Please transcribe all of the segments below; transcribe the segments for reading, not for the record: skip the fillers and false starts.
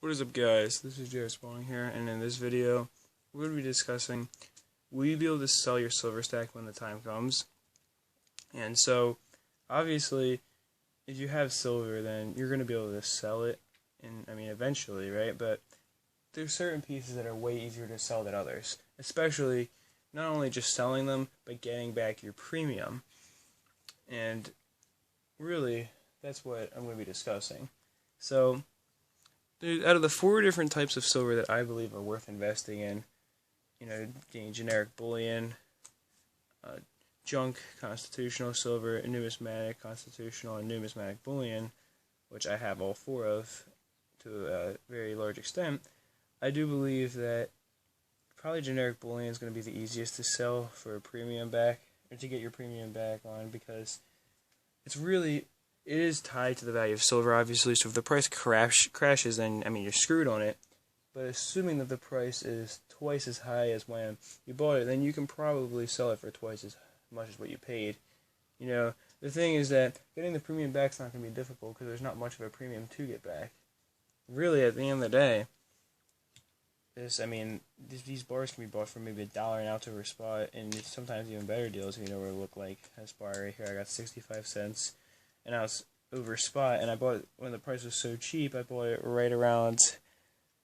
What is up, guys? This is Jared Spaulding here, and in this video we're going to be discussing, will you be able to sell your silver stack when the time comes? And so obviously if you have silver, then you're going to be able to sell it, and eventually, right? But there's certain pieces that are way easier to sell than others, especially not only just selling them but getting back your premium. And really that's what I'm going to be discussing. So out of the 4 different types of silver that I believe are worth investing in, getting generic bullion, junk constitutional silver, numismatic constitutional, and numismatic bullion, which I have all 4 of to a very large extent, I do believe that probably generic bullion is going to be the easiest to sell for a premium back, or to get your premium back on, because it is tied to the value of silver, obviously. So if the price crashes, then you're screwed on it. But assuming that the price is twice as high as when you bought it, then you can probably sell it for twice as much as what you paid. The thing is that getting the premium back is not going to be difficult, because there's not much of a premium to get back. Really, at the end of the day, these bars can be bought for maybe $1 an ounce over spot, and sometimes even better deals if you know what it look like. This bar right here, I got 65 cents an ounce over spot, and I bought it when the price was so cheap. I bought it right around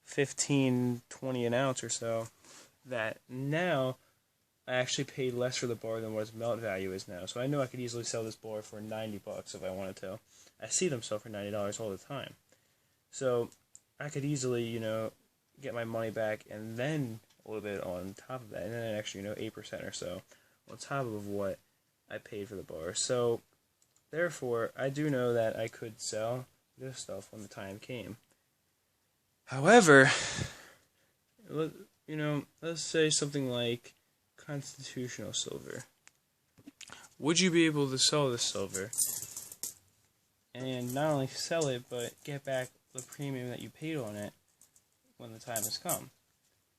$15, $20 an ounce or so. That now I actually paid less for the bar than what its melt value is now. So I know I could easily sell this bar for $90 if I wanted to. I see them sell for $90 all the time. So I could easily, get my money back, and then a little bit on top of that, and then an extra, 8% or so on top of what I paid for the bar. So therefore, I do know that I could sell this stuff when the time came. However, let's say something like constitutional silver. Would you be able to sell this silver and not only sell it, but get back the premium that you paid on it when the time has come?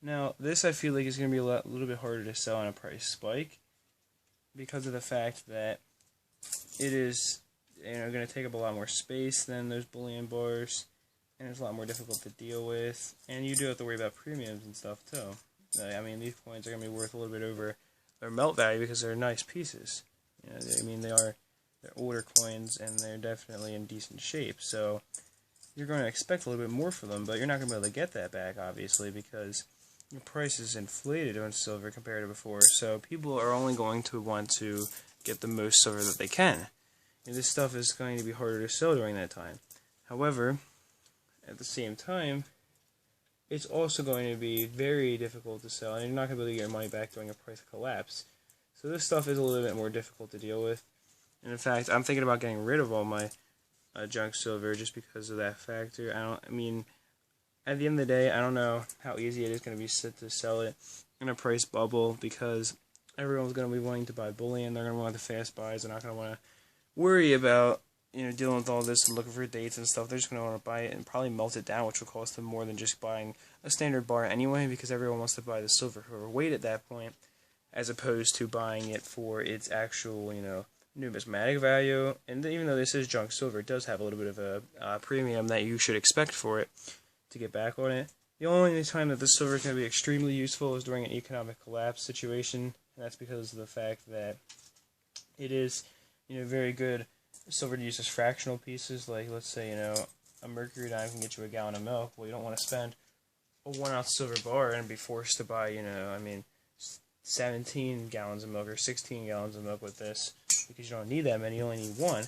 Now, this I feel like is going to be a little bit harder to sell on a price spike, because of the fact that it is going to take up a lot more space than those bullion bars, and it's a lot more difficult to deal with, and you do have to worry about premiums and stuff too. These coins are going to be worth a little bit over their melt value because they're nice pieces. They're older coins, and they're definitely in decent shape, so you're going to expect a little bit more for them, but you're not going to be able to get that back, obviously, because the price is inflated on silver compared to before, so people are only going to want to get the most silver that they can. And this stuff is going to be harder to sell during that time. However, at the same time, it's also going to be very difficult to sell, and you're not going to be able to get your money back during a price collapse. So this stuff is a little bit more difficult to deal with. And in fact, I'm thinking about getting rid of all my junk silver just because of that factor. At the end of the day, I don't know how easy it is going to be to sell it in a price bubble, because everyone's going to be wanting to buy bullion. They're going to want the fast buys. They're not going to want to worry about dealing with all this and looking for dates and stuff. They're just going to want to buy it and probably melt it down, which will cost them more than just buying a standard bar anyway, because everyone wants to buy the silver for weight at that point, as opposed to buying it for its actual numismatic value. And even though this is junk silver, it does have a little bit of a premium that you should expect for it to get back on it. The only time that the silver is going to be extremely useful is during an economic collapse situation, and that's because of the fact that it is very good silver to use as fractional pieces. Like, let's say a mercury dime can get you a gallon of milk. Well, you don't want to spend a 1 ounce silver bar and be forced to buy 17 gallons of milk or 16 gallons of milk with this, because you don't need that many, you only need 1.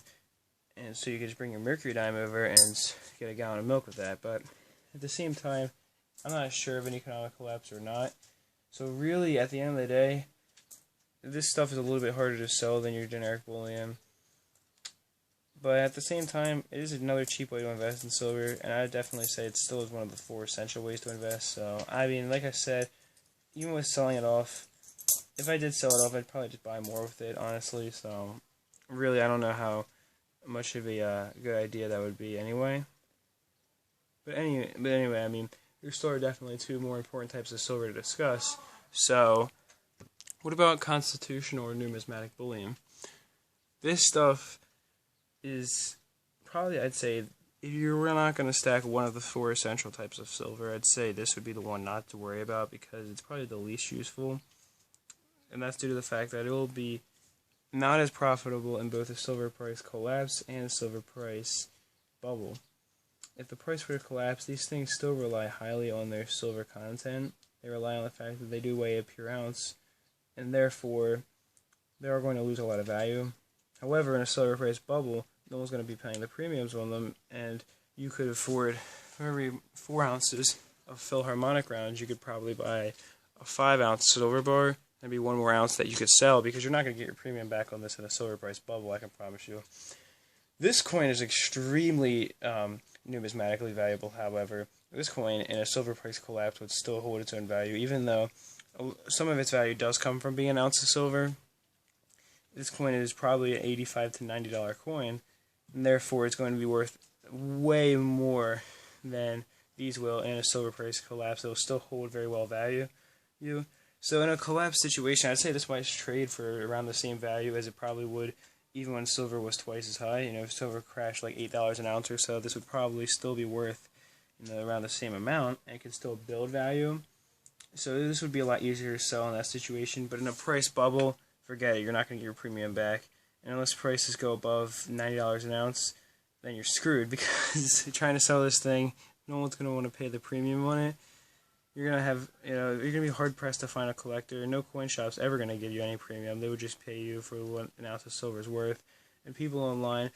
And so you can just bring your mercury dime over and get a gallon of milk with that. But at the same time, I'm not sure of an economic collapse or not. So really, at the end of the day, this stuff is a little bit harder to sell than your generic bullion. But at the same time, it is another cheap way to invest in silver, and I would definitely say it still is one of the 4 essential ways to invest. So, like I said, even with selling it off, if I did sell it off, I'd probably just buy more with it, honestly. So, really, I don't know how much of a good idea that would be anyway. But anyway, there still are definitely 2 more important types of silver to discuss. So, what about constitutional or numismatic bullion? This stuff is probably, I'd say, if you're not going to stack one of the 4 essential types of silver, I'd say this would be the one not to worry about because it's probably the least useful. And that's due to the fact that it will be not as profitable in both a silver price collapse and a silver price bubble. If the price were to collapse, these things still rely highly on their silver content. They rely on the fact that they do weigh a pure ounce, and therefore they are going to lose a lot of value. However, in a silver price bubble, no one's going to be paying the premiums on them, and you could afford, for every 4 ounces of Philharmonic rounds, you could probably buy a 5-ounce silver bar, maybe 1 more ounce that you could sell, because you're not going to get your premium back on this in a silver price bubble, I can promise you. This coin is extremely numismatically valuable, however. This coin in a silver price collapse would still hold its own value, even though some of its value does come from being an ounce of silver. This coin is probably an $85 to $90 coin, and therefore it's going to be worth way more than these will in a silver price collapse. It will still hold very well value. So in a collapse situation, I'd say this might trade for around the same value as it probably would even when silver was twice as high. If silver crashed like $8 an ounce or so, this would probably still be worth around the same amount, and it can still build value. So this would be a lot easier to sell in that situation. But in a price bubble, forget it. You're not going to get your premium back. And unless prices go above $90 an ounce, then you're screwed, because trying to sell this thing, no one's going to want to pay the premium on it. You're going to have, you're going to be hard pressed to find a collector. No coin shop's ever going to give you any premium. They would just pay you for what an ounce of silver is worth. And people online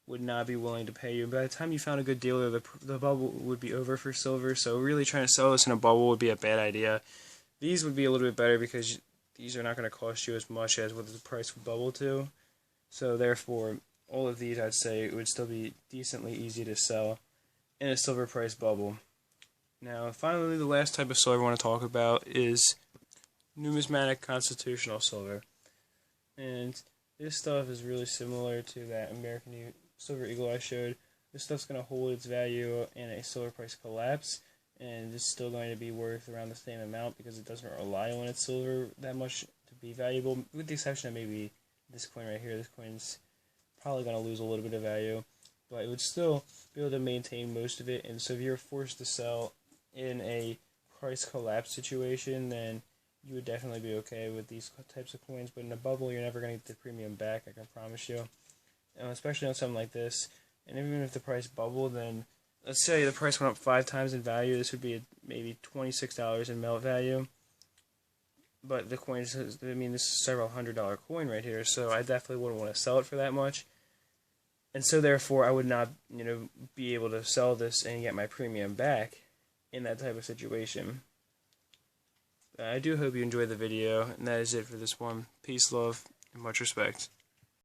would not be willing to pay you. By the time you found a good dealer, the bubble would be over for silver. So really trying to sell this in a bubble would be a bad idea. These would be a little bit better because these are not going to cost you as much as what the price would bubble to. So therefore, all of these, I'd say, would still be decently easy to sell in a silver price bubble. Now, finally, the last type of silver I want to talk about is numismatic constitutional silver. And this stuff is really similar to that American Silver Eagle I showed. This stuff's going to hold its value in a silver price collapse, and it's still going to be worth around the same amount because it doesn't rely on its silver that much to be valuable, with the exception of maybe this coin right here. This coin's probably going to lose a little bit of value, but it would still be able to maintain most of it. And so if you're forced to sell in a price collapse situation, then you would definitely be okay with these types of coins. But in a bubble, you're never going to get the premium back, I can promise you. Especially on something like this. And even if the price bubbled, then let's say the price went up 5 times in value, this would be maybe $26 in melt value. But the coin is, this is several $100 coin right here, so I definitely wouldn't want to sell it for that much. And so therefore, I would not, be able to sell this and get my premium back in that type of situation. I do hope you enjoyed the video, and that is it for this one. Peace, love, and much respect.